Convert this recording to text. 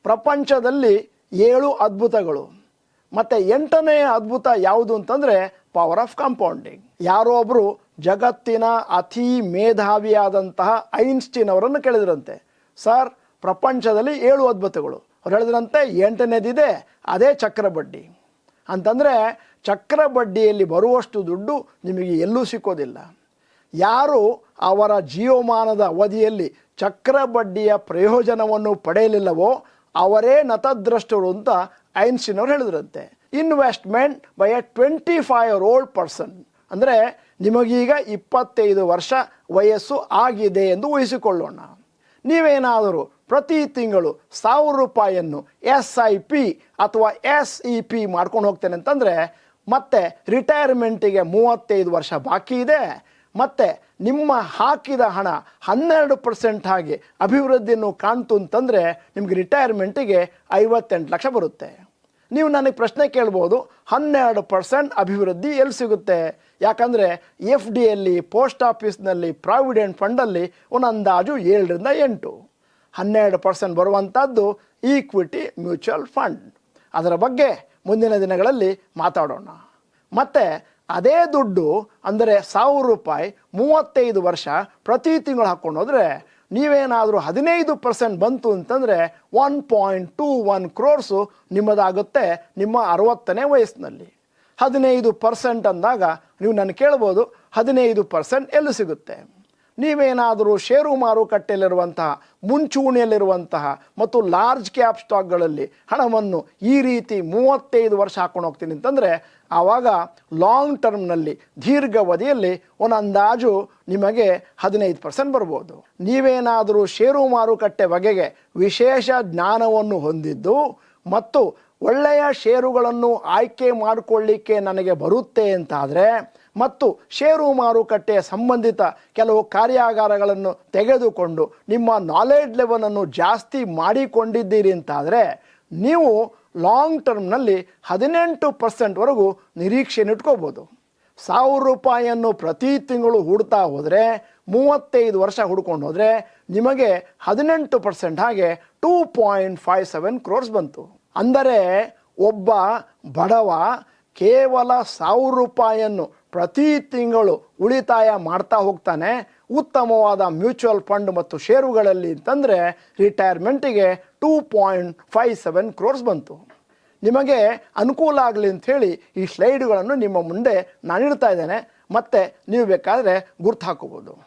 ಪ್ರಪಂಚದಲ್ಲಿ 7 ಅದ್ಭುತಗಳು. ಮತ್ತು 8ನೇ ಅದ್ಭುತ ಯಾವುದು ಅಂತಂದರೆ ಪವರ್ ಆಫ್ ಕಾಂಪೌಂಡಿಂಗ್. ಯಾರೋ ಒಬ್ಬರು ಜಗತ್ತಿನ ಅತಿ ಮೇಧಾವಿಯಾದಂತಹ ಐನ್ಸ್ಟೀನ್ ಅವರನ್ನು ಕೇಳಿದ್ರಂತೆ, ಸರ್ ಪ್ರಪಂಚದಲ್ಲಿ 7 ಅದ್ಭುತಗಳು. ಅವ್ರು ಹೇಳಿದ್ರಂತೆ 8ನೇದಿದೆ, ಅದೇ ಚಕ್ರಬಡ್ಡಿ. ಅಂತಂದರೆ ಚಕ್ರಬಡ್ಡಿಯಲ್ಲಿ ಬರುವಷ್ಟು ದುಡ್ಡು ನಿಮಗೆ ಎಲ್ಲೂ ಸಿಕ್ಕೋದಿಲ್ಲ. ಯಾರು ಅವರ ಜೀವಮಾನದ ಅವಧಿಯಲ್ಲಿ ಚಕ್ರಬಡ್ಡಿಯ ಪ್ರಯೋಜನವನ್ನು ಪಡೆಯಲಿಲ್ಲವೋ ಅವರೇ ನತದ್ರಷ್ಟರು ಅಂತ ಐನ್ಸ್ಟೀನ್ ಅವರು ಹೇಳಿದ್ರಂತೆ. Investment by A 25-year-old person, ಅಂದರೆ ನಿಮಗೀಗ 25 ವರ್ಷ ವಯಸ್ಸು ಆಗಿದೆ ಎಂದು ಊಹಿಸಿಕೊಳ್ಳೋಣ. ನೀವೇನಾದರೂ ಪ್ರತಿ ತಿಂಗಳು ₹1000 SIP ಅಥವಾ SEP ಮಾಡ್ಕೊಂಡು ಹೋಗ್ತೇನೆ ಅಂತಂದರೆ, ಮತ್ತೆ ರಿಟೈರ್ಮೆಂಟಿಗೆ 35 ವರ್ಷ ಬಾಕಿ ಇದೆ, ಮತ್ತು ನಿಮ್ಮ ಹಾಕಿದ ಹಣ 12% ಹಾಗೆ ಅಭಿವೃದ್ಧಿಯನ್ನು ಕಾಣ್ತು ಅಂತಂದರೆ ನಿಮಗೆ ರಿಟೈರ್ಮೆಂಟಿಗೆ 58 ಲಕ್ಷ ಬರುತ್ತೆ. ನೀವು ನನಗೆ ಪ್ರಶ್ನೆ ಕೇಳ್ಬೋದು, 12% ಅಭಿವೃದ್ಧಿ ಎಲ್ಲಿ ಸಿಗುತ್ತೆ? ಯಾಕಂದರೆ FDಯಲ್ಲಿ, ಪೋಸ್ಟ್ ಆಫೀಸ್ನಲ್ಲಿ, ಪ್ರಾವಿಡೆಂಟ್ ಫಂಡಲ್ಲಿ ಒಂದು ಅಂದಾಜು 7ರಿಂದ 8. 12% ಬರುವಂಥದ್ದು ಈಕ್ವಿಟಿ ಮ್ಯೂಚುವಲ್ ಫಂಡ್. ಅದರ ಬಗ್ಗೆ ಮುಂದಿನ ದಿನಗಳಲ್ಲಿ ಮಾತಾಡೋಣ. ಮತ್ತು ಅದೇ ದುಡ್ಡು ಅಂದರೆ ₹1000 35 ವರ್ಷ ಪ್ರತಿ ತಿಂಗಳು ಹಾಕ್ಕೊಂಡು ಹೋದರೆ ನೀವೇನಾದರೂ 15% ಬಂತು ಅಂತಂದರೆ 1.21 crores ನಿಮ್ಮದಾಗುತ್ತೆ ನಿಮ್ಮ 60ನೇ ವಯಸ್ಸಿನಲ್ಲಿ. 15% ಅಂದಾಗ ನೀವು ನನ್ನ ಕೇಳ್ಬೋದು, 15% ಎಲ್ಲಿ ಸಿಗುತ್ತೆ? ನೀವೇನಾದರೂ ಷೇರು ಮಾರುಕಟ್ಟೆಯಲ್ಲಿರುವಂತಹ, ಮುಂಚೂಣಿಯಲ್ಲಿರುವಂತಹ ಮತ್ತು ಲಾರ್ಜ್ ಕ್ಯಾಪ್ ಸ್ಟಾಕ್ಗಳಲ್ಲಿ ಹಣವನ್ನು ಈ ರೀತಿ 35 ವರ್ಷ ಹಾಕೊಂಡು ಹೋಗ್ತೀನಿ ಅಂತಂದರೆ ಆವಾಗ ಲಾಂಗ್ ಟರ್ಮ್ನಲ್ಲಿ, ದೀರ್ಘಾವಧಿಯಲ್ಲಿ ಒಂದು ಅಂದಾಜು ನಿಮಗೆ 15% ಬರ್ಬೋದು. ನೀವೇನಾದರೂ ಷೇರು ಮಾರುಕಟ್ಟೆ ಬಗೆಗೆ ವಿಶೇಷ ಜ್ಞಾನವನ್ನು ಹೊಂದಿದ್ದು ಮತ್ತು ಒಳ್ಳೆಯ ಷೇರುಗಳನ್ನು ಆಯ್ಕೆ ಮಾಡಿಕೊಳ್ಳಿಕ್ಕೆ ನನಗೆ ಬರುತ್ತೆ ಅಂತಾದರೆ ಮತ್ತು ಷೇರು ಮಾರುಕಟ್ಟೆಯ ಸಂಬಂಧಿತ ಕೆಲವು ಕಾರ್ಯಾಗಾರಗಳನ್ನು ತೆಗೆದುಕೊಂಡು ನಿಮ್ಮ ನಾಲೆಡ್ಜ್ ಲೆವೆಲನ್ನು ಜಾಸ್ತಿ ಮಾಡಿಕೊಂಡಿದ್ದೀರಿ ಅಂತಾದರೆ ನೀವು ಲಾಂಗ್ ಟರ್ಮ್ನಲ್ಲಿ 18%ವರೆಗೂ ನಿರೀಕ್ಷೆಯನ್ನು ಇಟ್ಕೋಬೋದು. ₹1000 ಪ್ರತಿ ತಿಂಗಳು ಹೂಡ್ತಾ ಹೋದರೆ 35 ವರ್ಷ ಹುಡ್ಕೊಂಡು ಹೋದರೆ ನಿಮಗೆ 18% ಹಾಗೆ 2.57 crores ಬಂತು. ಅಂದರೆ ಒಬ್ಬ ಬಡವ ಕೇವಲ ₹1000 ಪ್ರತಿ ತಿಂಗಳು ಉಳಿತಾಯ ಮಾಡ್ತಾ ಹೋಗ್ತಾನೆ ಉತ್ತಮವಾದ ಮ್ಯೂಚುವಲ್ ಫಂಡ್ ಮತ್ತು ಷೇರುಗಳಲ್ಲಿ ಅಂತಂದರೆ ರಿಟೈರ್ಮೆಂಟಿಗೆ 2.57 crores ಬಂತು. ನಿಮಗೆ ಅನುಕೂಲ ಆಗಲಿ ಅಂಥೇಳಿ ಈ ಸ್ಲೈಡ್ಗಳನ್ನು ನಿಮ್ಮ ಮುಂದೆ ನಾನು ಇಡ್ತಾ ಇದ್ದೇನೆ, ಮತ್ತು ನೀವು ಬೇಕಾದರೆ ಗುರ್ತು ಹಾಕೋಬೋದು.